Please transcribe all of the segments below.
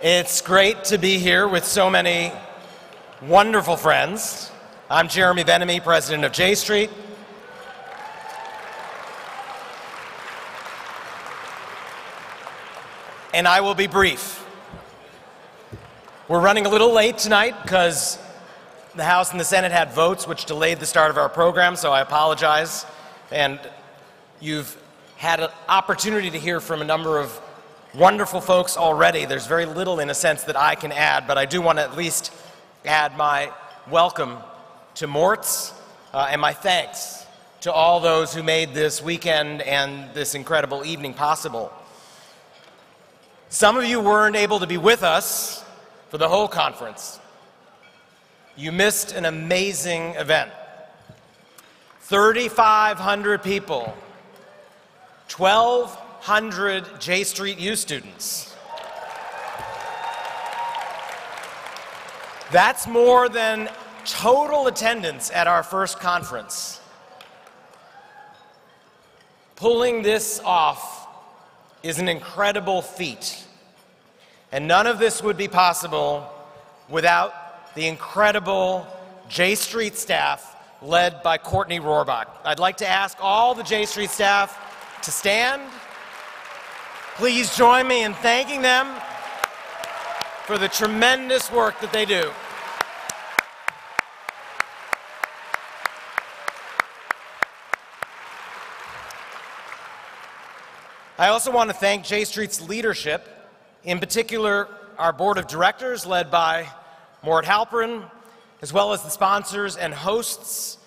It's great to be here with so many wonderful friends. I'm Jeremy Benamy, president of J Street. And I will be brief. We're running a little late tonight because the House and the Senate had votes which delayed the start of our program, so I apologize. And you've had an opportunity to hear from a number of wonderful folks already. There's very little, in a sense, that I can add, but I do want to at least add my welcome to Mort's and my thanks to all those who made this weekend and this incredible evening possible. Some of you weren't able to be with us for the whole conference. You missed an amazing event. 3,500 people, 1,200 J Street U students. That's more than total attendance at our first conference. Pulling this off is an incredible feat, and none of this would be possible without the incredible J Street staff led by Courtney Rohrbach. I'd like to ask all the J Street staff to stand. Please join me in thanking them for the tremendous work that they do. I also want to thank J Street's leadership, in particular our board of directors led by Mort Halperin, as well as the sponsors and hosts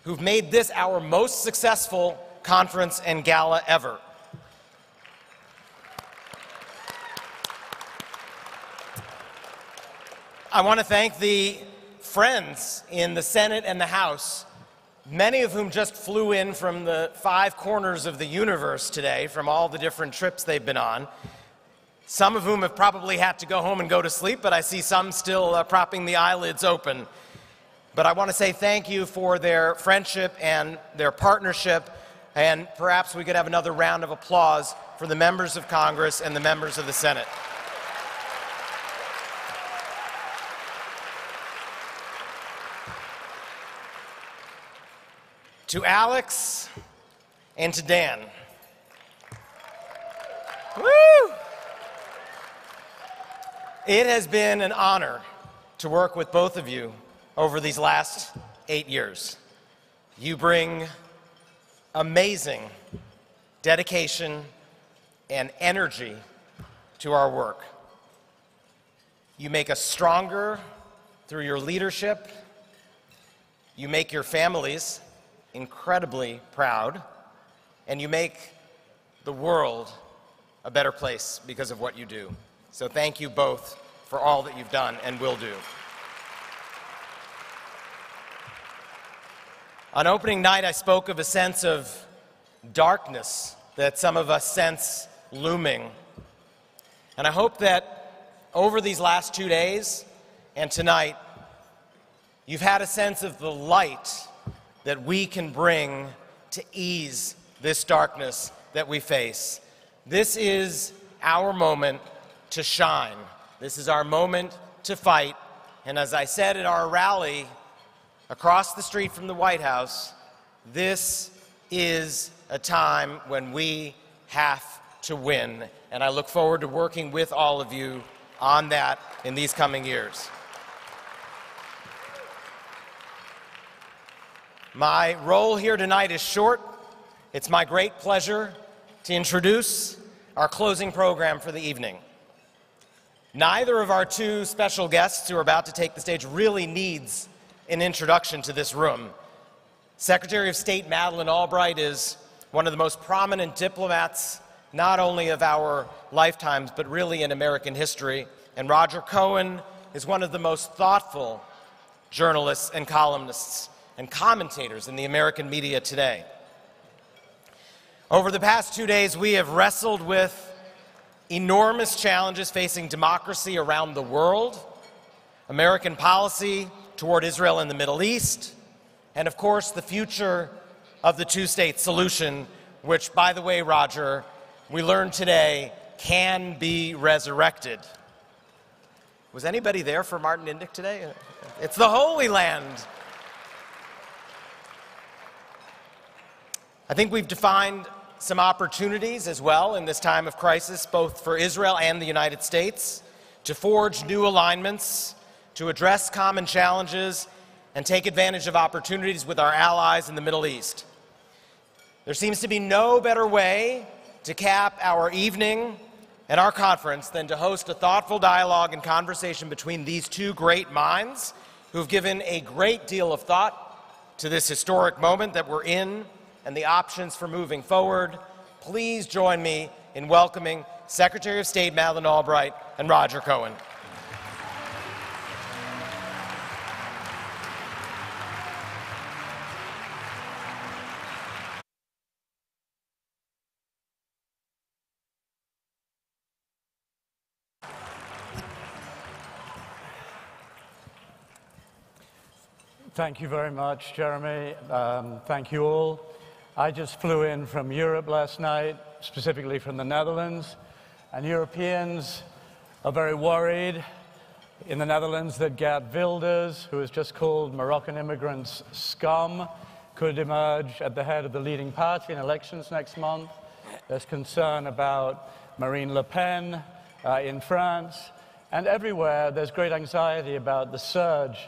who've made this our most successful conference and gala ever. I want to thank the friends in the Senate and the House, many of whom just flew in from the 5 corners of the universe today, from all the different trips they've been on. Some of whom have probably had to go home and go to sleep, but I see some still propping the eyelids open. But I want to say thank you for their friendship and their partnership, and perhaps we could have another round of applause for the members of Congress and the members of the Senate. To Alex and to Dan. Woo! It has been an honor to work with both of you over these last 8 years. You bring amazing dedication and energy to our work. You make us stronger through your leadership. You make your families incredibly proud, and you make the world a better place because of what you do. So thank you both for all that you've done and will do. On opening night, I spoke of a sense of darkness that some of us sense looming. And I hope that over these last 2 days and tonight, you've had a sense of the light that we can bring to ease this darkness that we face. This is our moment to shine. This is our moment to fight. And as I said at our rally across the street from the White House, this is a time when we have to win. And I look forward to working with all of you on that in these coming years. My role here tonight is short. It's my great pleasure to introduce our closing program for the evening. Neither of our 2 special guests who are about to take the stage really needs an introduction to this room. Secretary of State Madeleine Albright is one of the most prominent diplomats, not only of our lifetimes, but really in American history. And Roger Cohen is one of the most thoughtful journalists and columnists and commentators in the American media today. Over the past 2 days, we have wrestled with enormous challenges facing democracy around the world, American policy toward Israel and the Middle East, and of course, the future of the 2-state solution, which, by the way, Roger, we learned today can be resurrected. Was anybody there for Martin Indyk today? It's the Holy Land. I think we've defined some opportunities as well in this time of crisis, both for Israel and the United States, to forge new alignments, to address common challenges, and take advantage of opportunities with our allies in the Middle East. There seems to be no better way to cap our evening and our conference than to host a thoughtful dialogue and conversation between these two great minds who have given a great deal of thought to this historic moment that we're in and the options for moving forward. Please join me in welcoming Secretary of State Madeleine Albright and Roger Cohen. Thank you very much, Jeremy. Thank you all. I just flew in from Europe last night, specifically from the Netherlands, and Europeans are very worried in the Netherlands that Geert Wilders, who has just called Moroccan immigrants scum, could emerge at the head of the leading party in elections next month. There's concern about Marine Le Pen in France, and everywhere there's great anxiety about the surge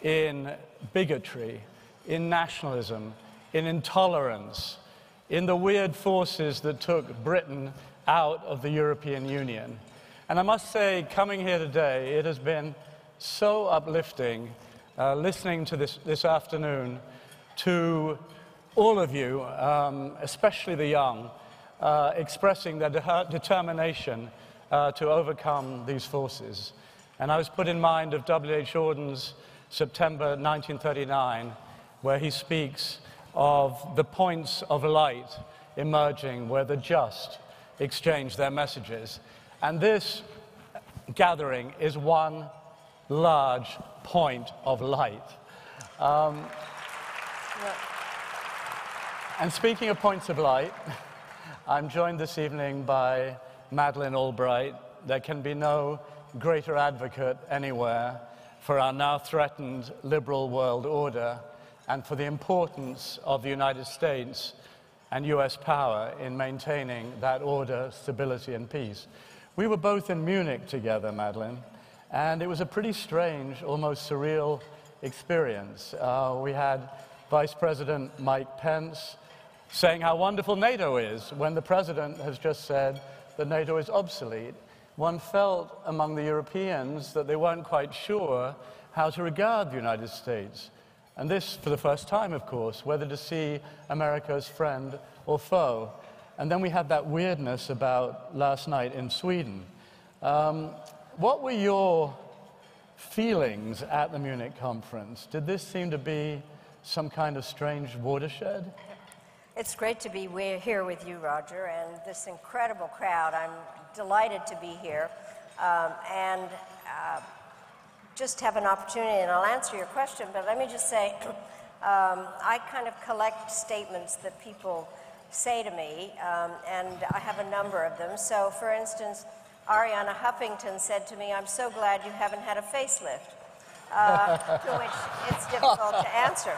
in bigotry, in nationalism, in intolerance, in the weird forces that took Britain out of the European Union. And I must say, coming here today, it has been so uplifting listening to this afternoon to all of you, especially the young, expressing their determination to overcome these forces. And I was put in mind of W.H. Auden's September 1939, where he speaks of the points of light emerging where the just exchange their messages. And this gathering is one large point of light. And speaking of points of light, I'm joined this evening by Madeleine Albright. There can be no greater advocate anywhere for our now threatened liberal world order and for the importance of the United States and US power in maintaining that order, stability, and peace. We were both in Munich together, Madeleine, and it was a pretty strange, almost surreal experience. We had Vice President Mike Pence saying how wonderful NATO is when the President has just said that NATO is obsolete. One felt among the Europeans that they weren't quite sure how to regard the United States. And this, for the first time, of course, whether to see America as friend or foe. And then we had that weirdness about last night in Sweden. What were your feelings at the Munich conference? Did this seem to be some kind of strange watershed? It's great to be here with you, Roger, and this incredible crowd. I'm delighted to be here and just have an opportunity, and I'll answer your question, but let me just say I kind of collect statements that people say to me, and I have a number of them. So, for instance, Ariana Huffington said to me, "I'm so glad you haven't had a facelift," to which it's difficult to answer.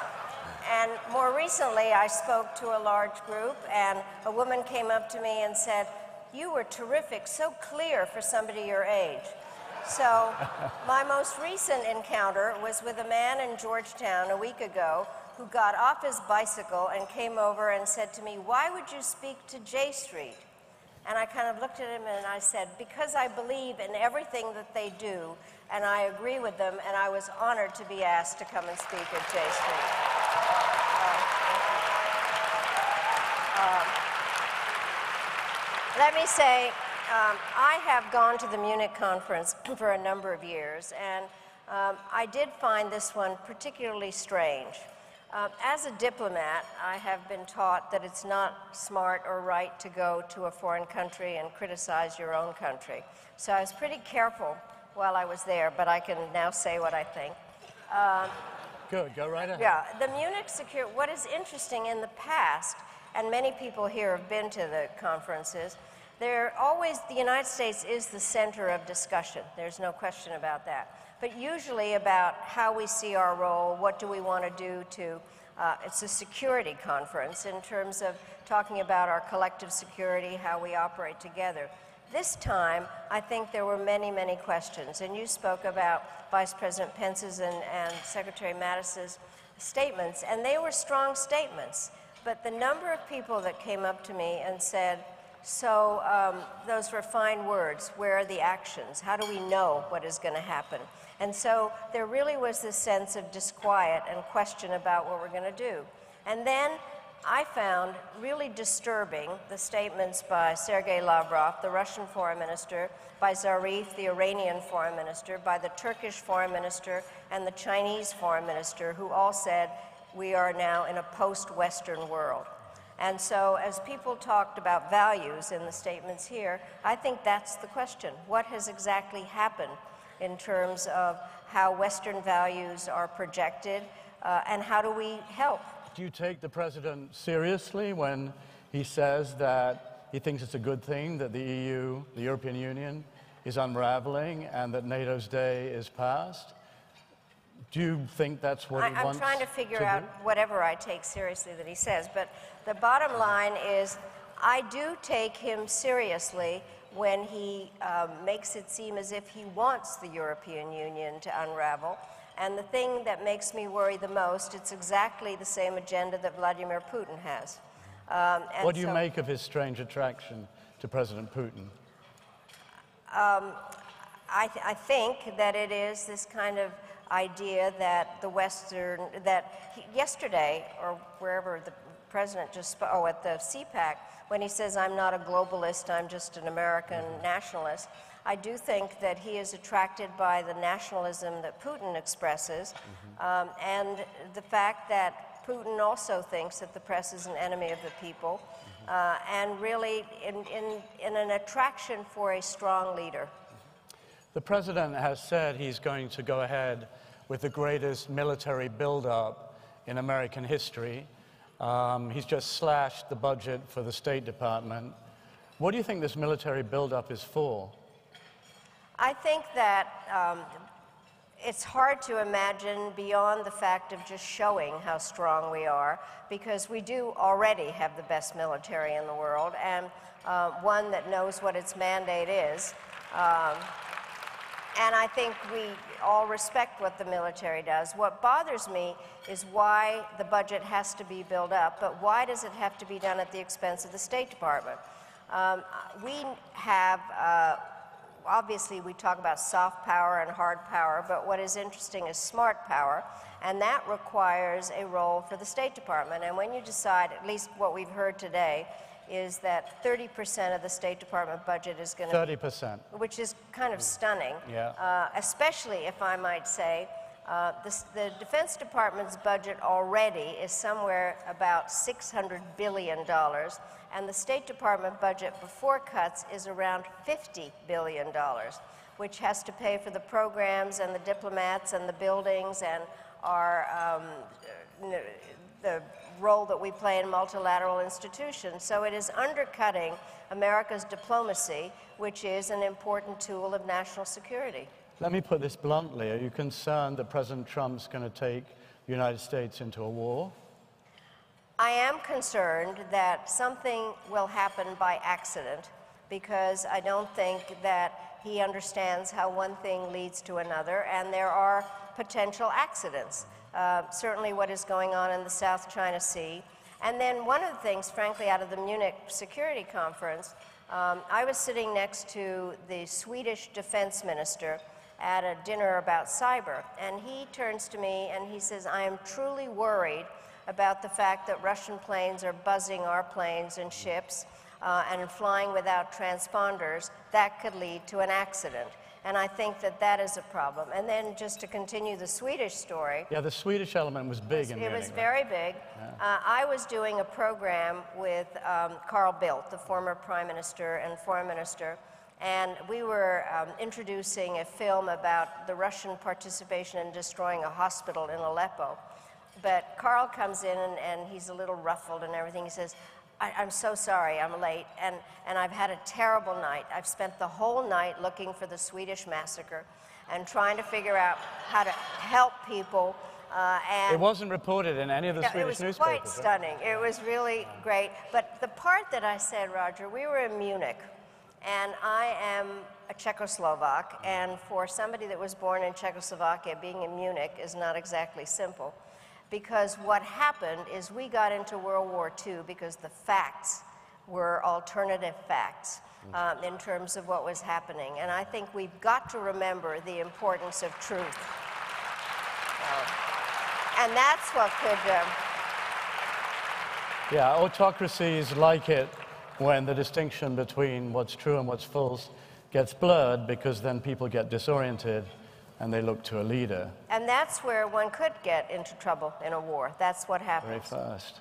And more recently, I spoke to a large group, and a woman came up to me and said, "You were terrific, so clear for somebody your age." So my most recent encounter was with a man in Georgetown a week ago who got off his bicycle and came over and said to me, "Why would you speak to J Street?" And I kind of looked at him and I said, "Because I believe in everything that they do, and I agree with them, and I was honored to be asked to come and speak at J Street." Let me say, I have gone to the Munich conference for a number of years, and I did find this one particularly strange. As a diplomat, I have been taught that it's not smart or right to go to a foreign country and criticize your own country. So I was pretty careful while I was there, but I can now say what I think. Good, go right ahead. Yeah, the Munich security, what is interesting in the past, and many people here have been to the conferences, The United States is the center of discussion. There's no question about that. But usually about how we see our role, what do we want to do to, it's a security conference in terms of talking about our collective security, how we operate together. This time, I think there were many, many questions, and you spoke about Vice President Pence's and Secretary Mattis's statements, and they were strong statements. But the number of people that came up to me and said, so those were fine words, where are the actions? How do we know what is going to happen? And so there really was this sense of disquiet and question about what we're going to do. And then I found really disturbing the statements by Sergei Lavrov, the Russian foreign minister, by Zarif, the Iranian foreign minister, by the Turkish foreign minister, and the Chinese foreign minister, who all said, we are now in a post-Western world. And so as people talked about values in the statements here, I think that's the question. What has exactly happened in terms of how Western values are projected, and how do we help? Do you take the president seriously when he says that he thinks it's a good thing that the EU, the European Union, is unraveling and that NATO's day is past? Do you think that's what he wants? I'm trying to figure out whatever I take seriously that he says, but the bottom line is I do take him seriously when he makes it seem as if he wants the European Union to unravel. And the thing that makes me worry the most, it's exactly the same agenda that Vladimir Putin has. What do you make of his strange attraction to President Putin? I think that it is this kind of idea that the Western, yesterday, or wherever the president just spoke, at the CPAC, when he says, I'm not a globalist, I'm just an American nationalist, I do think that he is attracted by the nationalism that Putin expresses, and the fact that Putin also thinks that the press is an enemy of the people, and really in an attraction for a strong leader. The president has said he's going to go ahead with the greatest military buildup in American history. He's just slashed the budget for the State Department. What do you think this military buildup is for? I think that it's hard to imagine beyond the fact of just showing how strong we are, because we do already have the best military in the world, and one that knows what its mandate is. And I think we all respect what the military does. What bothers me is why the budget has to be built up, but why does it have to be done at the expense of the State Department? We have, obviously we talk about soft power and hard power, but what is interesting is smart power, and that requires a role for the State Department. And when you decide, at least what we've heard today, is that 30% of the State Department budget is going to 30%. Which is kind of stunning, yeah. Especially if I might say, the Defense Department's budget already is somewhere about $600 billion, and the State Department budget before cuts is around $50 billion, which has to pay for the programs and the diplomats and the buildings and our the role that we play in multilateral institutions. So it is undercutting America's diplomacy, which is an important tool of national security. Let me put this bluntly. Are you concerned that President Trump's going to take the United States into a war? I am concerned that something will happen by accident, because I don't think that he understands how one thing leads to another, and there are potential accidents. Certainly what is going on in the South China Sea. And then one of the things, frankly, out of the Munich Security Conference, I was sitting next to the Swedish defense minister at a dinner about cyber, and he turns to me and he says, I am truly worried about the fact that Russian planes are buzzing our planes and ships and flying without transponders. That could lead to an accident. And I think that that is a problem. And then just to continue the Swedish story. Yeah, the Swedish element was big in Munich. It was very big. Yeah. I was doing a program with Carl Bildt, the former prime minister and foreign minister, and we were introducing a film about the Russian participation in destroying a hospital in Aleppo. But Carl comes in and he's a little ruffled and everything. He says, I'm so sorry, I'm late, and I've had a terrible night. I've spent the whole night looking for the Swedish massacre and trying to figure out how to help people. It wasn't reported in any of the Swedish newspapers. It was quite stunning. It was really great. But the part that I said, Roger, we were in Munich, and I am a Czechoslovak, and for somebody that was born in Czechoslovakia, being in Munich is not exactly simple. Because what happened is we got into World War II because the facts were alternative facts in terms of what was happening. And I think we've got to remember the importance of truth. And that's what could... Yeah, autocracies like it when the distinction between what's true and what's false gets blurred, because then people get disoriented and they look to a leader. And that's where one could get into trouble in a war. That's what happens. Very fast.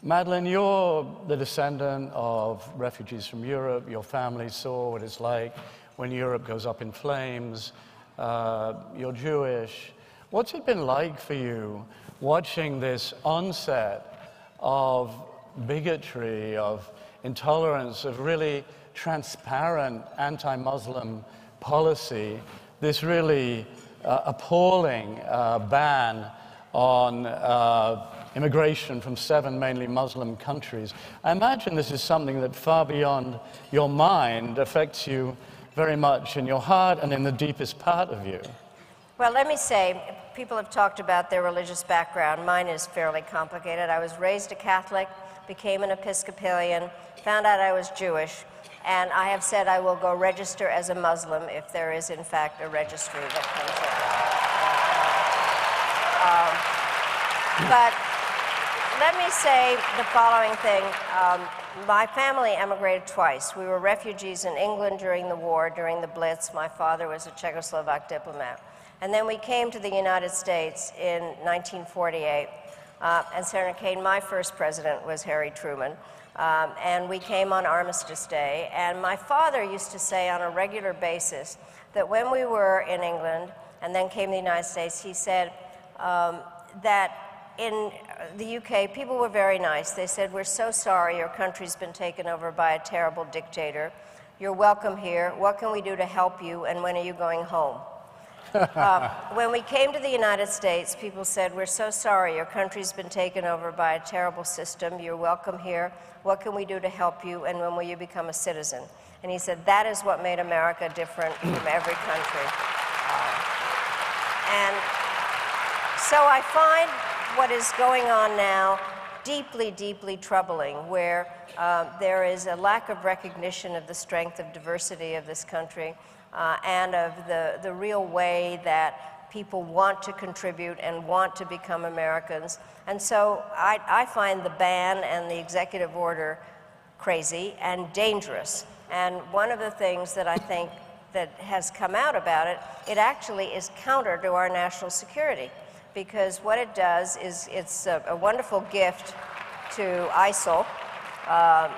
Madeleine, you're the descendant of refugees from Europe. Your family saw what it's like when Europe goes up in flames. You're Jewish. What's it been like for you watching this onset of bigotry, of intolerance, of really transparent anti-Muslim policy, this really appalling ban on immigration from 7 mainly Muslim countries? I imagine this is something that far beyond your mind affects you very much in your heart and in the deepest part of you. Well, let me say, people have talked about their religious background. Mine is fairly complicated. I was raised a Catholic, became an Episcopalian, found out I was Jewish, and I have said I will go register as a Muslim if there is, in fact, a registry that comes up. But let me say the following thing. My family emigrated twice. We were refugees in England during the war, during the Blitz. My father was a Czechoslovak diplomat. And then we came to the United States in 1948. And Senator Kane, my first president was Harry Truman. And we came on Armistice Day. And my father used to say on a regular basis that when we were in England and then came to the United States, he said that in the UK, people were very nice. They said, "We're so sorry your country's been taken over by a terrible dictator. You're welcome here. What can we do to help you? And when are you going home?" When we came to the United States, people said, "We're so sorry your country's been taken over by a terrible system. You're welcome here. What can we do to help you? And when will you become a citizen?" And he said, that is what made America different from every country. And so I find what is going on now deeply, deeply troubling, where there is a lack of recognition of the strength of diversity of this country and of the real way that people want to contribute and want to become Americans. And so I find the ban and the executive order crazy and dangerous. And one of the things that I think that has come out about it, it actually is counter to our national security. Because what it does is it's a wonderful gift to ISIL.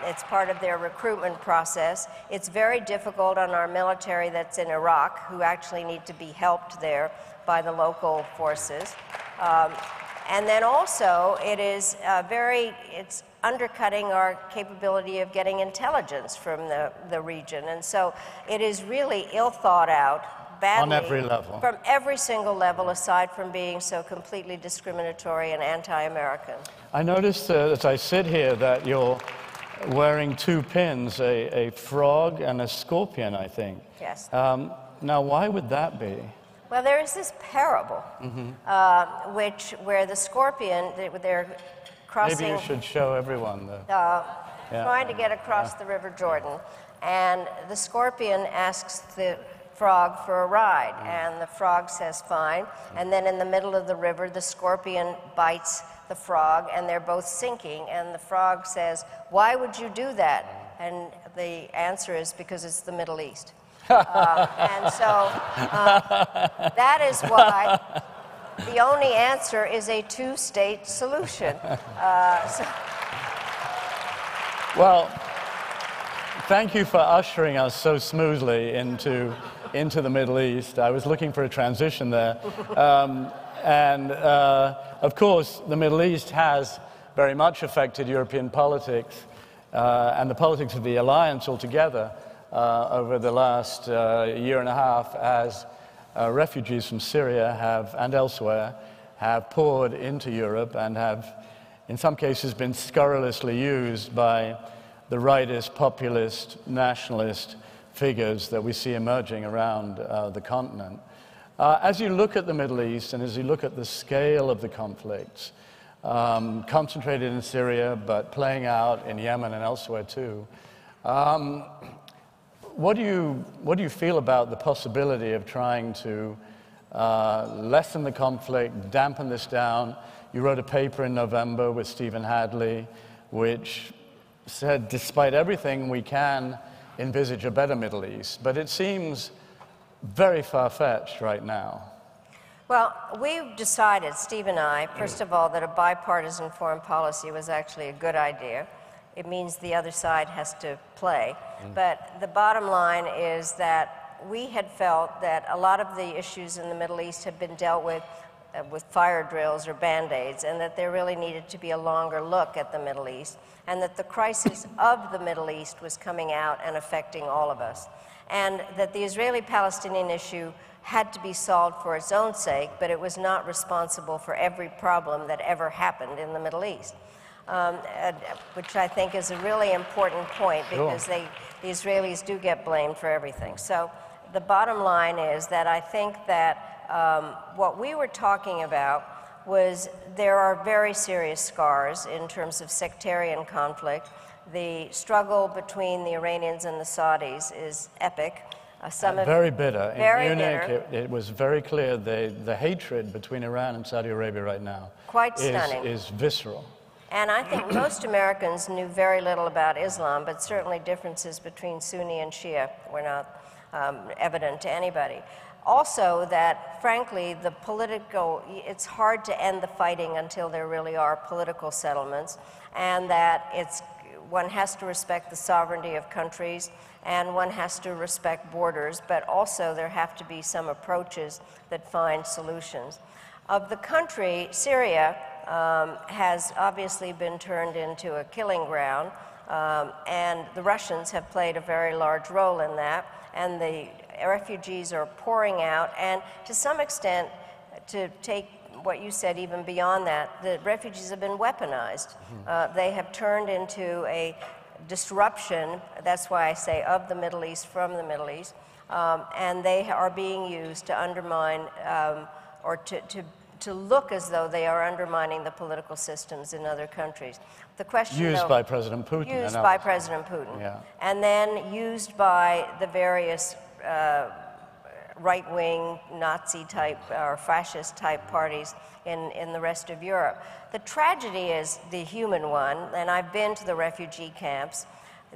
It's part of their recruitment process. It's very difficult on our military that's in Iraq, who actually need to be helped there by the local forces. And then also, it is it's undercutting our capability of getting intelligence from the region. And so it is really ill thought out. Badly, on every level. From every single level, aside from being so completely discriminatory and anti-American. I noticed as I sit here that you're wearing 2 pins, a frog and a scorpion, I think. Yes. Now, why would that be? Well, there is this parable, where the scorpion, they're crossing... Maybe you should show everyone. Trying to get across the River Jordan. And the scorpion asks the frog for a ride, and the frog says fine, and then in the middle of the river the scorpion bites the frog and they're both sinking, and the frog says, "Why would you do that?" And the answer is, because it's the Middle East. And so that is why the only answer is a 2-state solution. Well, thank you for ushering us so smoothly into the Middle East. I was looking for a transition there. Of course, the Middle East has very much affected European politics. and the politics of the alliance altogether over the last year and a half as refugees from Syria have, and elsewhere, have poured into Europe and have, in some cases, been scurrilously used by the rightist, populist, nationalist figures that we see emerging around the continent. As you look at the Middle East and as you look at the scale of the conflicts, concentrated in Syria but playing out in Yemen and elsewhere too, what do you feel about the possibility of trying to lessen the conflict, dampen this down? You wrote a paper in November with Stephen Hadley, which said, despite everything, we can envisage a better Middle East. But it seems very far-fetched right now. Well, we've decided, Steve and I, first of all, that a bipartisan foreign policy was actually a good idea. It means the other side has to play. But the bottom line is that we had felt that a lot of the issues in the Middle East have been dealt with fire drills or Band-Aids, and that there really needed to be a longer look at the Middle East, and that the crisis of the Middle East was coming out and affecting all of us, and that the Israeli-Palestinian issue had to be solved for its own sake, but it was not responsible for every problem that ever happened in the Middle East, which I think is a really important point, because the Israelis do get blamed for everything. So the bottom line is that I think that what we were talking about was there are very serious scars in terms of sectarian conflict. The struggle between the Iranians and the Saudis is epic. Very bitter. Very in Munich, bitter. it was very clear the hatred between Iran and Saudi Arabia right now Quite stunning. is visceral. And I think most Americans knew very little about Islam, but certainly differences between Sunni and Shia were not evident to anybody. Also that, frankly, it's hard to end the fighting until there really are political settlements, and that one has to respect the sovereignty of countries, and one has to respect borders, but also there have to be some approaches that find solutions. Of the country, Syria has obviously been turned into a killing ground, and the Russians have played a very large role in that, and the refugees are pouring out, and to some extent, to take what you said even beyond that, the refugees have been weaponized. They have turned into a disruption, that's why I say of the Middle East, from the Middle East, and they are being used to undermine or to look as though they are undermining the political systems in other countries. The question, used by President Putin. Used by President Putin. Yeah. And then used by the various right-wing Nazi-type or fascist-type parties in the rest of Europe. The tragedy is the human one, and I've been to the refugee camps.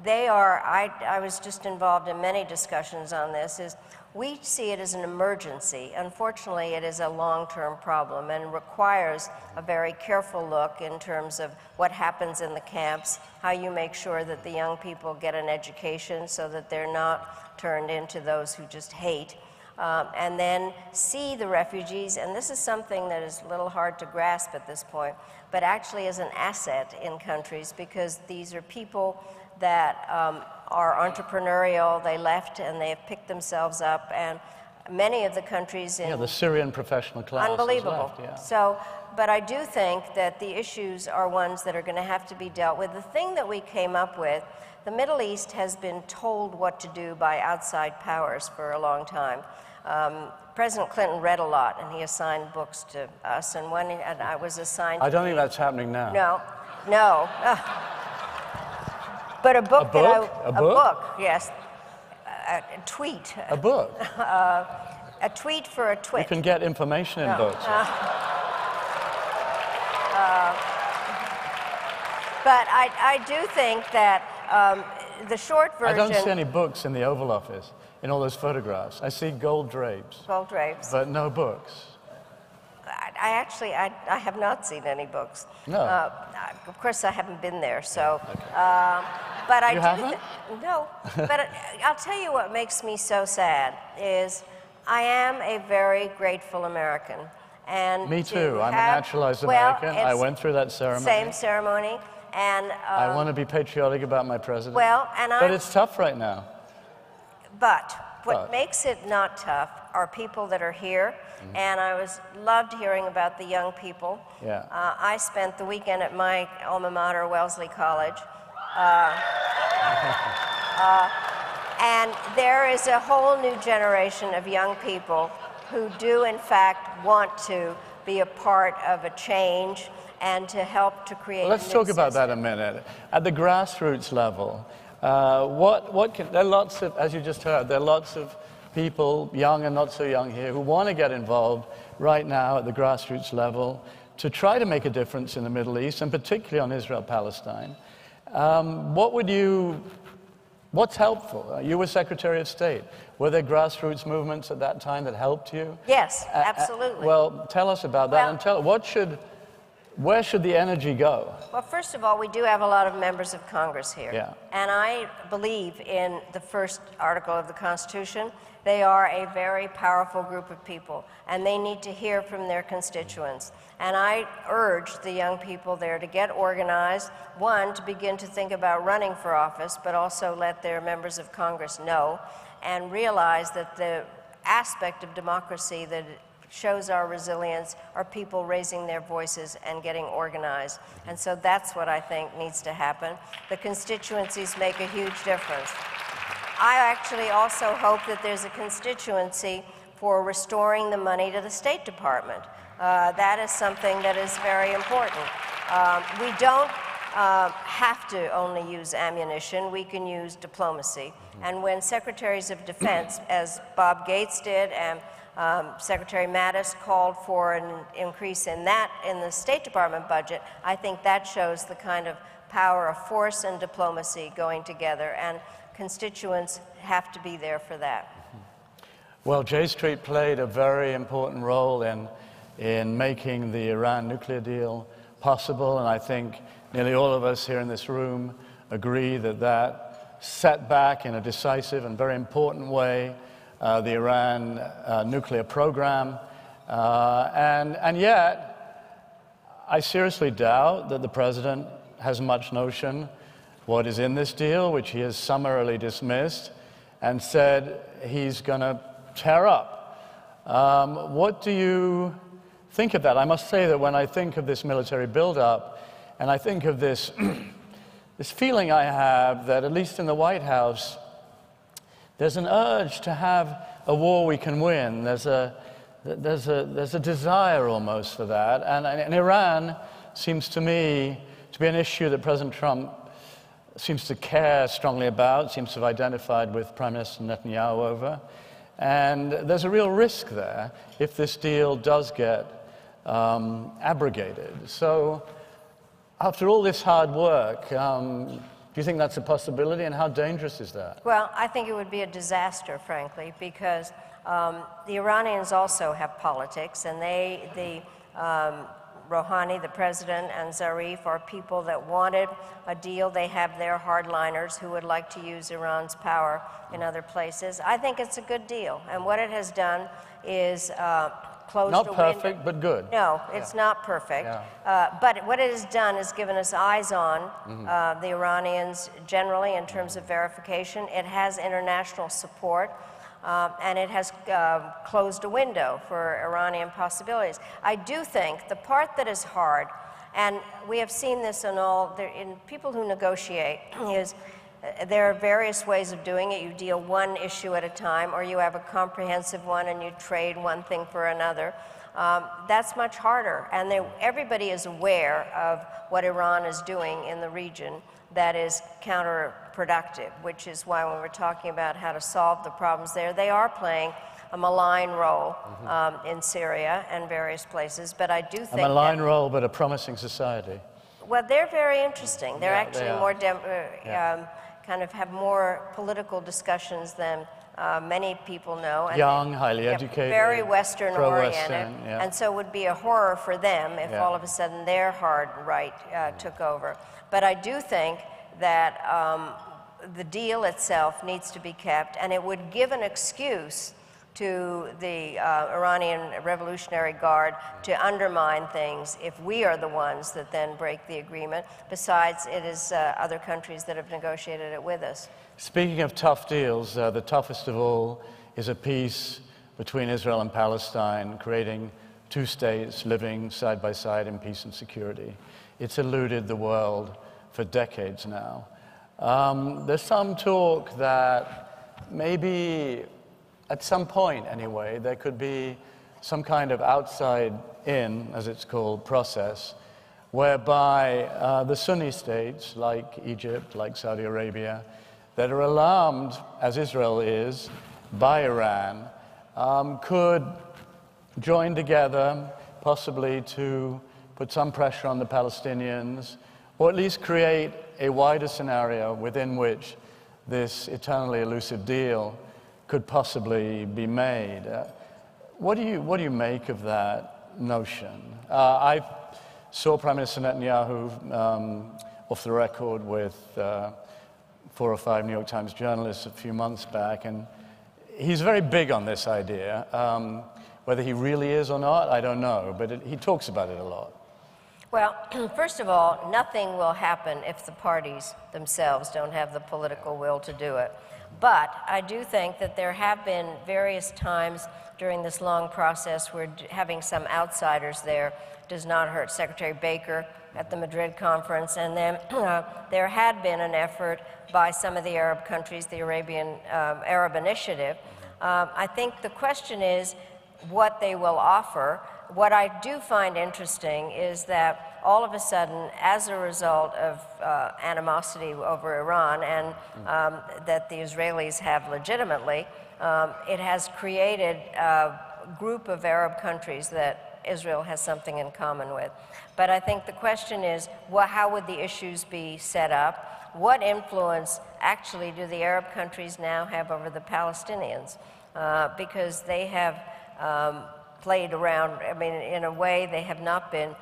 They are, I was just involved in many discussions on this, is we see it as an emergency. Unfortunately, it is a long-term problem and requires a very careful look in terms of what happens in the camps, how you make sure that the young people get an education so that they're not turned into those who just hate, and then see the refugees, and this is something that is a little hard to grasp at this point, but actually as an asset in countries, because these are people that are entrepreneurial. They left and they have picked themselves up, and many of the countries in... Yeah, the Syrian professional class. Unbelievable. Left, yeah. So, but I do think that the issues are ones that are going to have to be dealt with. The thing that we came up with, the Middle East has been told what to do by outside powers for a long time. President Clinton read a lot, and he assigned books to us, and I was assigned... I don't think that's happening now. No. But a book A book? Yes. A tweet. A book? A tweet for a twit. You can get information in books. But I do think that the short version... I don't see any books in the Oval Office, in all those photographs. I see gold drapes. Gold drapes. But no books. I have not seen any books. No. Of course, I haven't been there, so... Okay. But I you haven't? No. But I'll tell you what makes me so sad is I am a very grateful American. And me too. I'm a naturalized American. I went through that ceremony. Same ceremony. And I want to be patriotic about my president. well, and but it's tough right now. But what makes it not tough are people that are here, and I loved hearing about the young people. Yeah. I spent the weekend at my alma mater, Wellesley College, and there is a whole new generation of young people who do, in fact, want to be a part of a change and to help to create. Well, let's talk about that a minute. At the grassroots level, there are lots of, as you just heard, there are lots of people, young and not so young here, who want to get involved right now at the grassroots level to try to make a difference in the Middle East, and particularly on Israel-Palestine. What's helpful? You were Secretary of State. Were there grassroots movements at that time that helped you? Yes, absolutely. Well, tell us about that, and where should the energy go? Well, first of all, we do have a lot of members of Congress here. Yeah. And I believe in the first article of the Constitution. They are a very powerful group of people, and they need to hear from their constituents. And I urge the young people there to get organized, one, to begin to think about running for office, but also let their members of Congress know and realize that the aspect of democracy that shows our resilience are people raising their voices and getting organized. And so that's what I think needs to happen. The constituencies make a huge difference. I actually also hope that there's a constituency for restoring the money to the State Department. That is something that is very important. We don't have to only use ammunition. We can use diplomacy. And when Secretaries of Defense, as Bob Gates did, and Secretary Mattis called for an increase in the State Department budget, I think that shows the kind of power of force and diplomacy going together, and constituents have to be there for that. Well, J Street played a very important role in making the Iran nuclear deal possible, and I think nearly all of us here in this room agree that that set back in a decisive and very important way the Iran nuclear program. And yet, I seriously doubt that the president has much notion what is in this deal, which he has summarily dismissed and said he's going to tear up. What do you think of that? I must say that when I think of this military buildup, and I think of this, this feeling I have that, at least in the White House, there's an urge to have a war we can win. There's a desire almost for that. And Iran seems to me to be an issue that President Trump seems to care strongly about, seems to have identified with Prime Minister Netanyahu over. And there's a real risk there if this deal does get abrogated. So after all this hard work, do you think that's a possibility, and how dangerous is that? Well, I think it would be a disaster, frankly, because the Iranians also have politics, and Rouhani, the president, and Zarif are people that wanted a deal. They have their hardliners who would like to use Iran's power in other places. I think it's a good deal, and what it has done is closed a window. Not perfect, but good. No, it's not perfect. Yeah. But what it has done is given us eyes on the Iranians generally in terms of verification. It has international support. And it has closed a window for Iranian possibilities. I do think the part that is hard, and we have seen this in people who negotiate, is there are various ways of doing it. You deal one issue at a time, or you have a comprehensive one and you trade one thing for another. That's much harder, and everybody is aware of what Iran is doing in the region that is counterproductive, which is why when we're talking about how to solve the problems there, they are playing a malign role in Syria and various places. But I do think a malign role, but a promising society. Well, they're very interesting. They're actually more kind of have more political discussions than many people know. And young, highly educated, very Western-oriented, Pro-Western, and so it would be a horror for them if all of a sudden their hard right took over. But I do think that the deal itself needs to be kept, and it would give an excuse to the Iranian Revolutionary Guard to undermine things if we are the ones that then break the agreement. Besides, it is other countries that have negotiated it with us. Speaking of tough deals, the toughest of all is a peace between Israel and Palestine, creating two states living side by side in peace and security. It's eluded the world for decades now. There's some talk that maybe at some point anyway, there could be some kind of outside-in, as it's called, process, whereby the Sunni states, like Egypt, like Saudi Arabia, that are alarmed, as Israel is, by Iran, could join together, possibly to put some pressure on the Palestinians, or at least create a wider scenario within which this eternally elusive deal could possibly be made. What do you make of that notion? I saw Prime Minister Netanyahu off the record with 4 or 5 New York Times journalists a few months back, and he's very big on this idea. Whether he really is or not, I don't know, but he talks about it a lot. Well, first of all, nothing will happen if the parties themselves don't have the political will to do it. But I do think that there have been various times during this long process where having some outsiders there does not hurt. Secretary Baker at the Madrid conference, and then there had been an effort by some of the Arab countries, the Arabian Arab Initiative. I think the question is what they will offer. What I do find interesting is that all of a sudden, as a result of animosity over Iran, and that the Israelis have legitimately, it has created a group of Arab countries that Israel has something in common with. But I think the question is, how would the issues be set up? What influence actually do the Arab countries now have over the Palestinians? Because they have played around, I mean, in a way they have not paid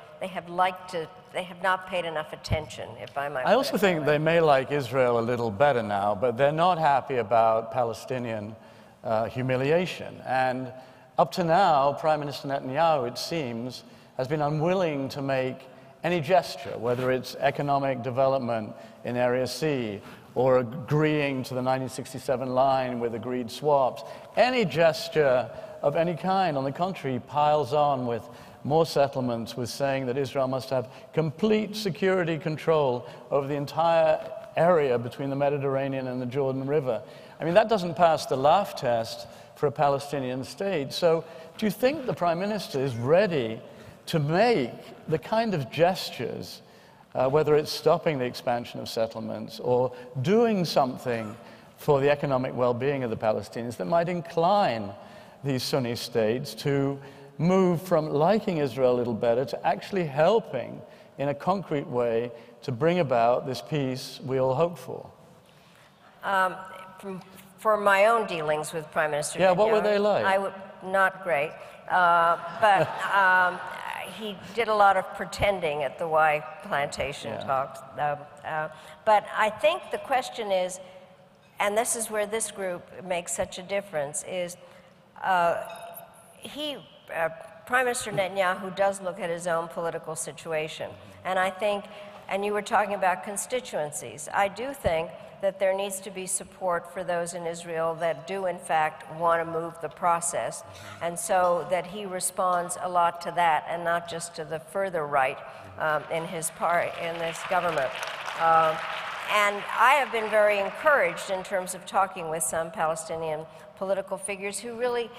enough attention, if I might. I also think they may like Israel a little better now, but they're not happy about Palestinian humiliation. And up to now, Prime Minister Netanyahu, it seems, has been unwilling to make any gesture, whether it's economic development in Area C, or agreeing to the 1967 line with agreed swaps. Any gesture of any kind, on the contrary, piles on with more settlements, with saying that Israel must have complete security control over the entire area between the Mediterranean and the Jordan River. I mean, that doesn't pass the laugh test for a Palestinian state. So do you think the Prime Minister is ready to make the kind of gestures, whether it's stopping the expansion of settlements or doing something for the economic well-being of the Palestinians, that might incline these Sunni states to move from liking Israel a little better to actually helping in a concrete way to bring about this peace we all hope for? For my own dealings with Prime Minister Netanyahu, what were they like? Not great, but he did a lot of pretending at the Y plantation talks. But I think the question is, and this is where this group makes such a difference, is Prime Minister Netanyahu does look at his own political situation. And I think, and you were talking about constituencies, I do think that there needs to be support for those in Israel that do in fact want to move the process, and so that he responds a lot to that and not just to the further right in this government. And I have been very encouraged in terms of talking with some Palestinian political figures who really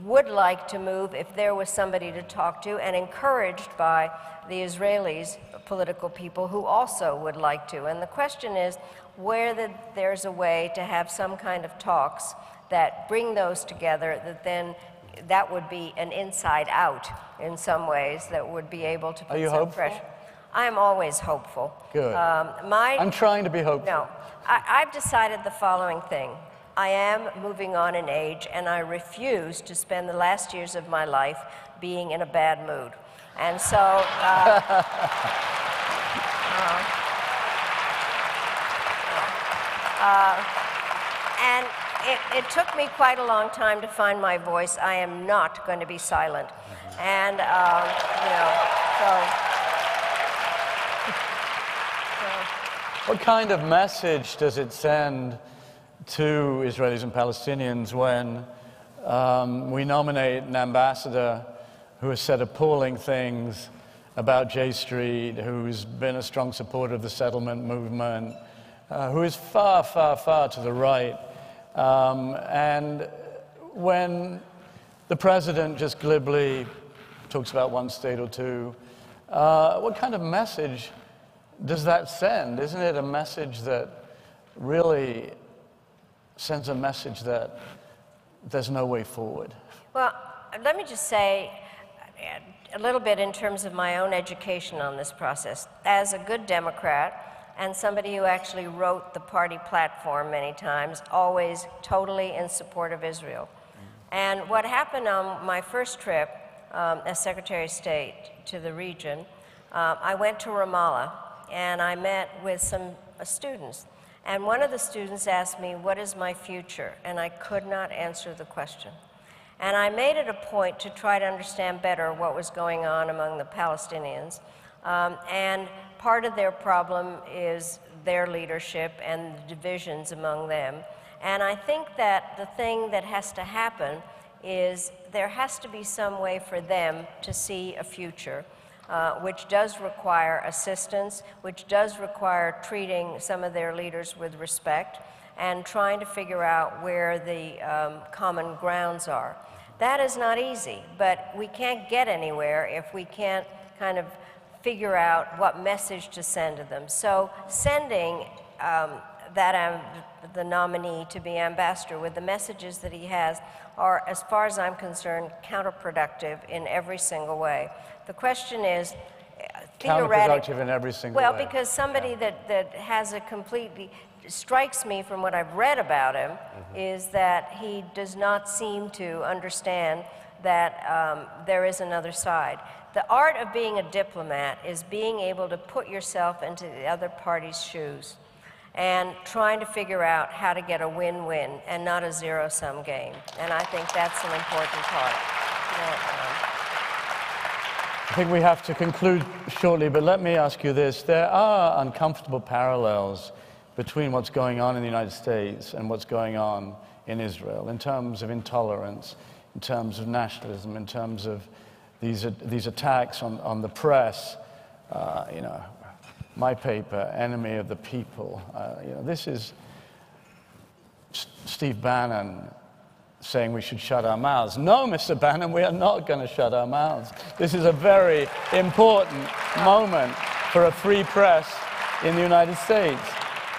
would like to move if there was somebody to talk to, and encouraged by the Israelis, political people who also would like to. And the question is where there's a way to have some kind of talks that bring those together, that would be an inside out in some ways, that would be able to put some pressure. I'm always hopeful. Good. I'm trying to be hopeful. No, I've decided the following thing. I am moving on in age, and I refuse to spend the last years of my life being in a bad mood. And so, and it took me quite a long time to find my voice. I am not going to be silent. And, you know, What kind of message does it send to Israelis and Palestinians when we nominate an ambassador who has said appalling things about J Street, who's been a strong supporter of the settlement movement, who is far, far, far to the right, and when the president just glibly talks about one state or two, what kind of message does that send? Isn't it a message that really sends a message that there's no way forward? Well, let me just say a little bit in terms of my own education on this process. As a good Democrat and somebody who actually wrote the party platform many times, always totally in support of Israel. And what happened on my first trip as Secretary of State to the region, I went to Ramallah and I met with some students. And one of the students asked me, what is my future? And I could not answer the question. And I made it a point to try to understand better what was going on among the Palestinians. And part of their problem is their leadership and the divisions among them. And I think that the thing that has to happen is there has to be some way for them to see a future, which does require assistance, which does require treating some of their leaders with respect and trying to figure out where the common grounds are. That is not easy, but we can't get anywhere if we can't kind of figure out what message to send to them. So sending the nominee to be ambassador with the messages that he has are, as far as I'm concerned, counterproductive in every single way. The question is, counterproductive in every single way. Well, because somebody that has a completely, strikes me from what I've read about him, is that he does not seem to understand that there is another side. The art of being a diplomat is being able to put yourself into the other party's shoes and trying to figure out how to get a win-win and not a zero-sum game. And I think that's an important part. I think we have to conclude shortly, but let me ask you this. There are uncomfortable parallels between what's going on in the United States and what's going on in Israel in terms of intolerance, in terms of nationalism, in terms of these attacks on the press, you know, my paper, enemy of the people. You know, this is Steve Bannon saying we should shut our mouths. No, Mr. Bannon, we are not going to shut our mouths. This is a very important moment for a free press in the United States.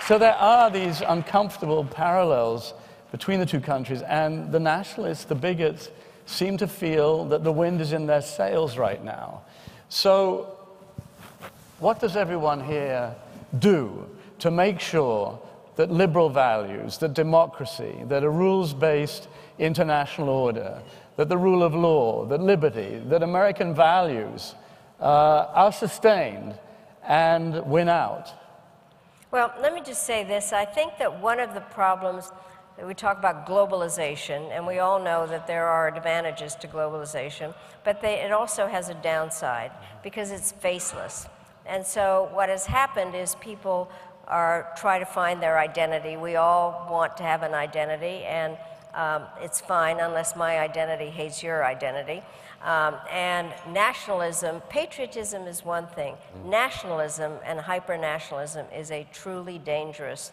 So there are these uncomfortable parallels between the two countries, and the nationalists, the bigots, seem to feel that the wind is in their sails right now. So what does everyone here do to make sure that liberal values, that democracy, that a rules-based international order, that the rule of law, that liberty, that American values are sustained and win out? Well, let me just say this. I think that one of the problems that we talk about globalization, and we all know that there are advantages to globalization, but it also has a downside because it's faceless. And so what has happened is people try to find their identity. We all want to have an identity, and it's fine unless my identity hates your identity. And nationalism, patriotism is one thing. Nationalism and hyper-nationalism is a truly dangerous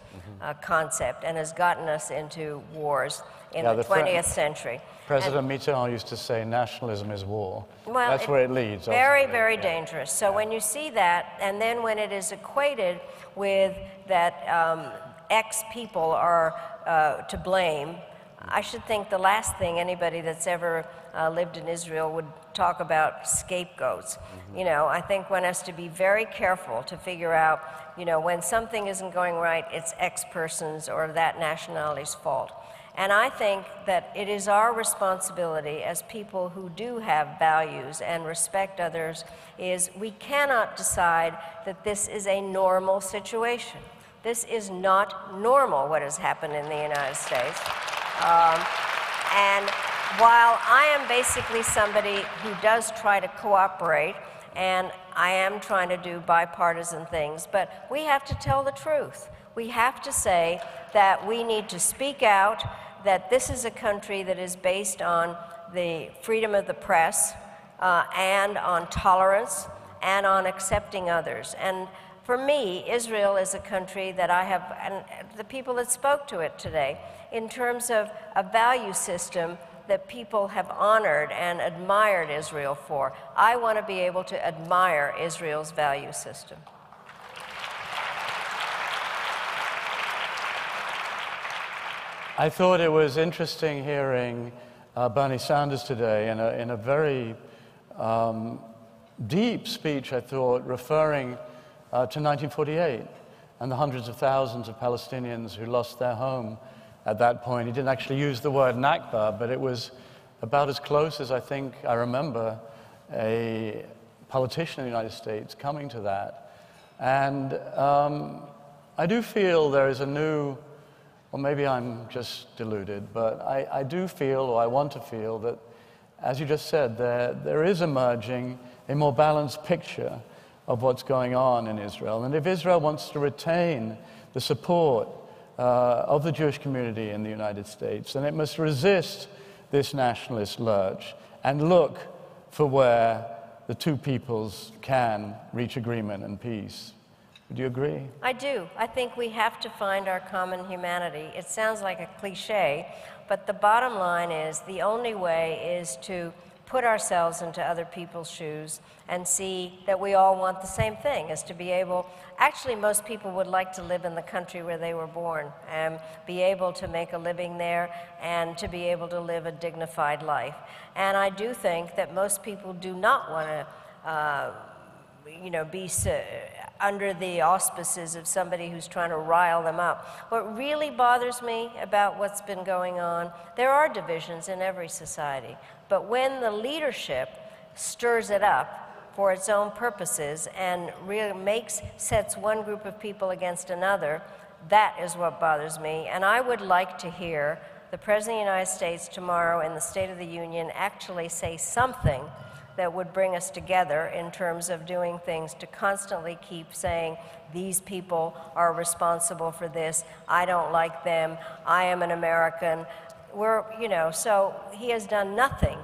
concept and has gotten us into wars in the 20th century. President Mitterrand used to say nationalism is war. Well, that's where it leads. Very, very dangerous. So when you see that, and then when it is equated with that X people are to blame, I should think the last thing anybody that's ever lived in Israel would talk about scapegoats. You know, I think one has to be very careful to figure out, you know, when something isn't going right, it's X person's or that nationality's fault. And I think that it is our responsibility as people who do have values and respect others is we cannot decide that this is a normal situation. This is not normal what has happened in the United States. And while I am basically somebody who does try to cooperate, and I am trying to do bipartisan things, but we have to tell the truth. We have to say that we need to speak out, that this is a country that is based on the freedom of the press and on tolerance and on accepting others. And for me, Israel is a country that I have, and the people that spoke to it today, in terms of a value system that people have honored and admired Israel for. I want to be able to admire Israel's value system. I thought it was interesting hearing Bernie Sanders today in a very deep speech, I thought, referring to 1948 and the hundreds of thousands of Palestinians who lost their home at that point. He didn't actually use the word Nakba, but it was about as close as I think I remember a politician in the United States coming to that. And I do feel there is a new, or maybe I'm just deluded, but I do feel, or I want to feel, that, as you just said, there is emerging a more balanced picture of what's going on in Israel. And if Israel wants to retain the support of the Jewish community in the United States, then it must resist this nationalist lurch and look for where the two peoples can reach agreement and peace. Would you agree? I do. I think we have to find our common humanity. It sounds like a cliche, but the bottom line is the only way is to put ourselves into other people's shoes and see that we all want the same thing, is to be able, actually most people would like to live in the country where they were born and be able to make a living there and to be able to live a dignified life. And I do think that most people do not want to be under the auspices of somebody who's trying to rile them up. What really bothers me about what's been going on, there are divisions in every society, but when the leadership stirs it up for its own purposes and really sets one group of people against another, that is what bothers me. And I would like to hear the President of the United States tomorrow in the State of the Union actually say something that would bring us together in terms of doing things to constantly keep saying, these people are responsible for this, I don't like them, I am an American. So he has done nothing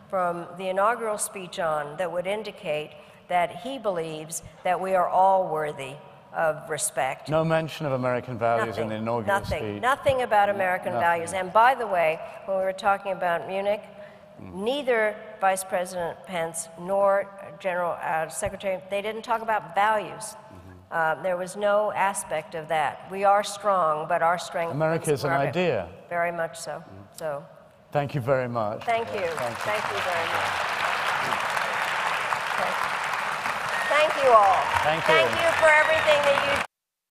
from the inaugural speech on that would indicate that he believes that we are all worthy of respect. No mention of American values in the inaugural speech. Nothing about American values. And by the way, when we were talking about Munich, neither Vice President Pence nor General Secretary, they didn't talk about values. There was no aspect of that. We are strong, but our strength... America is an idea. Very much so. Thank you very much. Thank you. Thank you very much. Thank you all. Thank you. Thank you for everything that you